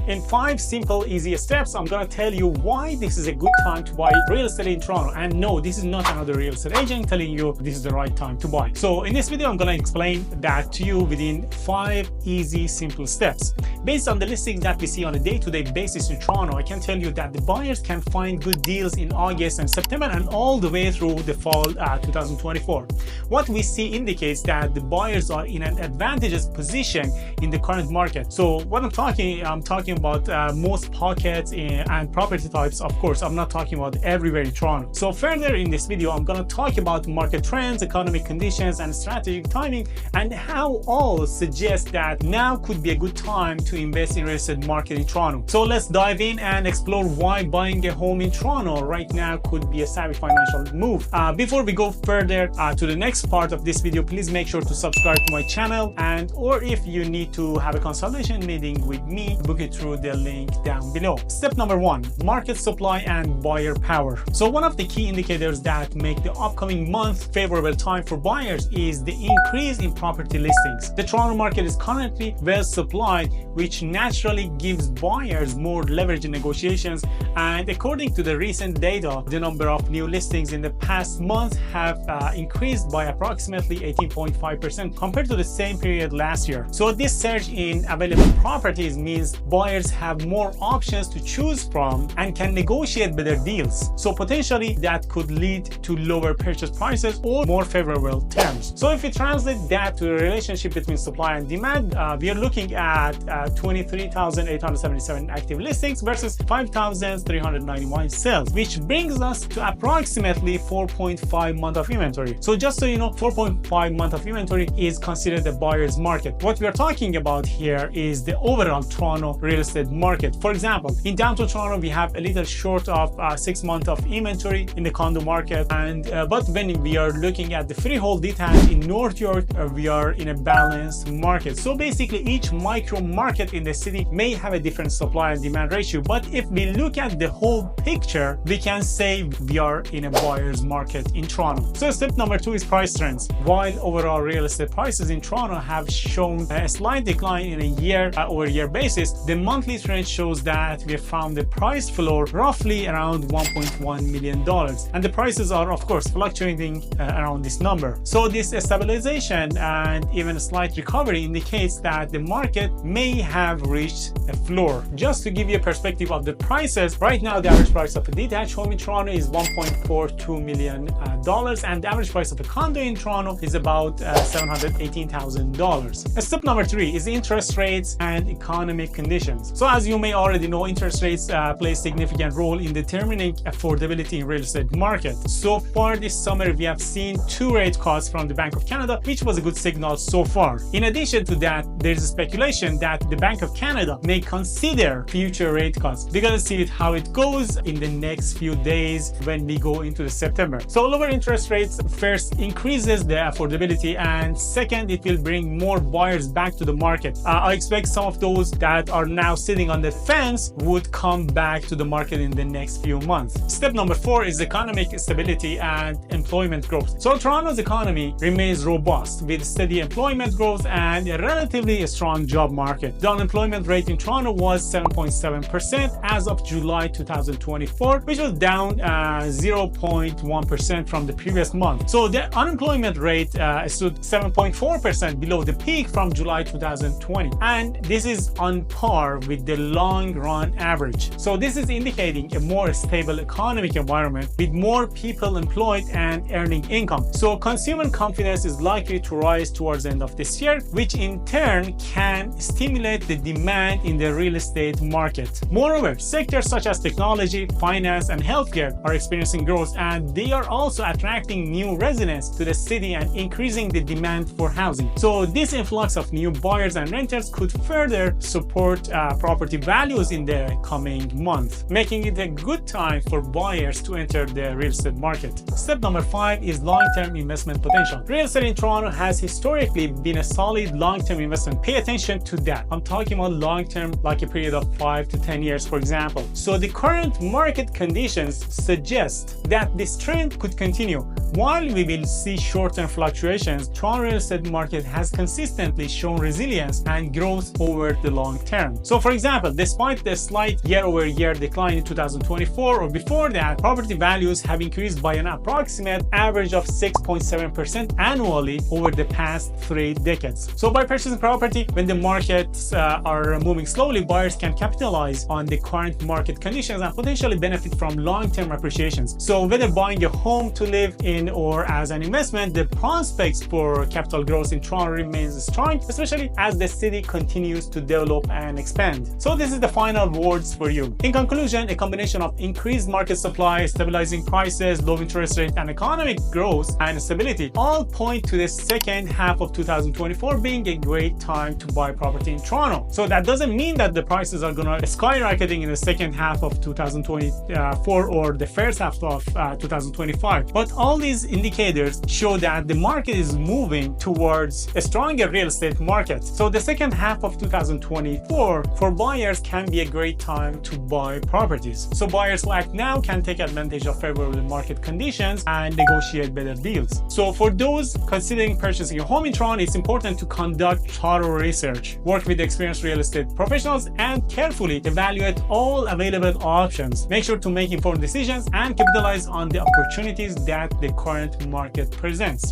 In 5 simple, easy steps, I'm gonna tell you why this is a good time to buy real estate in Toronto. And no, this is not another real estate agent telling you this is the right time to buy. So in this video, I'm gonna explain that to you within 5 easy, simple steps. Based on the listings that we see on a day-to-day basis in Toronto, I can tell you that the buyers can find good deals in August and September and all the way through the fall 2024. What we see indicates that the buyers are in an advantageous position in the current market. So what I'm talking about most pockets and property types. Of course, I'm not talking about everywhere in Toronto. So further in this video, I'm going to talk about market trends, economic conditions, and strategic timing, and how all suggest that now could be a good time to invest in real estate market in Toronto. So let's dive in and explore why buying a home in Toronto right now could be a savvy financial move. Before we go further to the next part of this video, please make sure to subscribe to my channel, or if you need to have a consultation meeting with me, book it through the link down below. Step number 1, market supply and buyer power. So one of the key indicators that make the upcoming month favorable time for buyers is the increase in property listings. The Toronto market is currently well supplied, which naturally gives buyers more leverage in negotiations. And according to the recent data, the number of new listings in the past month have increased by approximately 18.5% compared to the same period last year. So this surge in available properties means buyers have more options to choose from and can negotiate better deals. So potentially that could lead to lower purchase prices or more favorable terms. So if we translate that to the relationship between supply and demand, we are looking at 23,877 active listings versus 5,391 sales, which brings us to approximately 4.5 months of inventory. So just so you know, 4.5 months of inventory is considered the buyer's market. What we are talking about here is the overall Toronto real estate market. For example, in downtown Toronto, we have a little short of 6 months of inventory in the condo market, but when we are looking at the freehold detached in North York, we are in a balanced market. So basically, each micro market in the city may have a different supply and demand ratio, but if we look at the whole picture, we can say we are in a buyer's market in Toronto. So step number 2 is price trends. While overall real estate prices in Toronto have shown a slight decline in a year-over-year basis, the monthly trend shows that we have found the price floor roughly around $1.1 million. And the prices are, of course, fluctuating around this number. So this stabilization and even a slight recovery indicates that the market may have reached a floor. Just to give you a perspective of the prices, right now the average price of a detached home in Toronto is $1.42 million, and the average price of a condo in Toronto is about $718,000. Step number 3 is interest rates and economic conditions. So as you may already know, interest rates play a significant role in determining affordability in real estate market. So far this summer, we have seen 2 rate cuts from the Bank of Canada, which was a good signal so far. In addition to that, there's a speculation that the Bank of Canada may consider future rate cuts. We're gonna see how it goes in the next few days when we go into the September. So lower interest rates first increases the affordability, and second, it will bring more buyers back to the market. I expect some of those that are now sitting on the fence would come back to the market in the next few months. Step number 4 is economic stability and employment growth. So Toronto's economy remains robust with steady employment growth and a relatively strong job market. The unemployment rate in Toronto was 7.7% as of July 2024, which was down 0.1% from the previous month. So the unemployment rate stood 7.4% below the peak from July 2020, and this is on par with the long run average. So this is indicating a more stable economic environment with more people employed and earning income. So consumer confidence is likely to rise towards the end of this year, which in turn can stimulate the demand in the real estate market. Moreover, sectors such as technology, finance, and healthcare are experiencing growth, and they are also attracting new residents to the city and increasing the demand for housing. So this influx of new buyers and renters could further support property values in the coming month, making it a good time for buyers to enter the real estate market. Step number 5 is long-term investment potential. Real estate in Toronto has historically been a solid long-term investment. Pay attention to that. I'm talking about long-term, like a period of 5 to 10 years, for example. So the current market conditions suggest that this trend could continue. While we will see short-term fluctuations, Toronto real estate market has consistently shown resilience and growth over the long term. So for example, despite the slight year-over-year decline in 2024 or before that, property values have increased by an approximate average of 6.7% annually over the past 3 decades. So by purchasing property when the markets are moving slowly, buyers can capitalize on the current market conditions and potentially benefit from long-term appreciations. So whether buying a home to live in or as an investment, the prospects for capital growth in Toronto remains strong, especially as the city continues to develop and expand. So this is the final words for you. In conclusion, a combination of increased market supply, stabilizing prices, low interest rate, and economic growth and stability all point to the second half of 2024 being a great time to buy property in Toronto. So that doesn't mean that the prices are going to skyrocketing in the second half of 2024 or the first half of 2025. But all these indicators show that the market is moving towards a stronger real estate market. So the second half of 2024 for buyers can be a great time to buy properties. So buyers who act now can take advantage of favorable market conditions and negotiate better deals. So for those considering purchasing a home in Toronto, it's important to conduct thorough research, work with experienced real estate professionals, and carefully evaluate all available options. Make sure to make informed decisions and capitalize on the opportunities that the current market presents.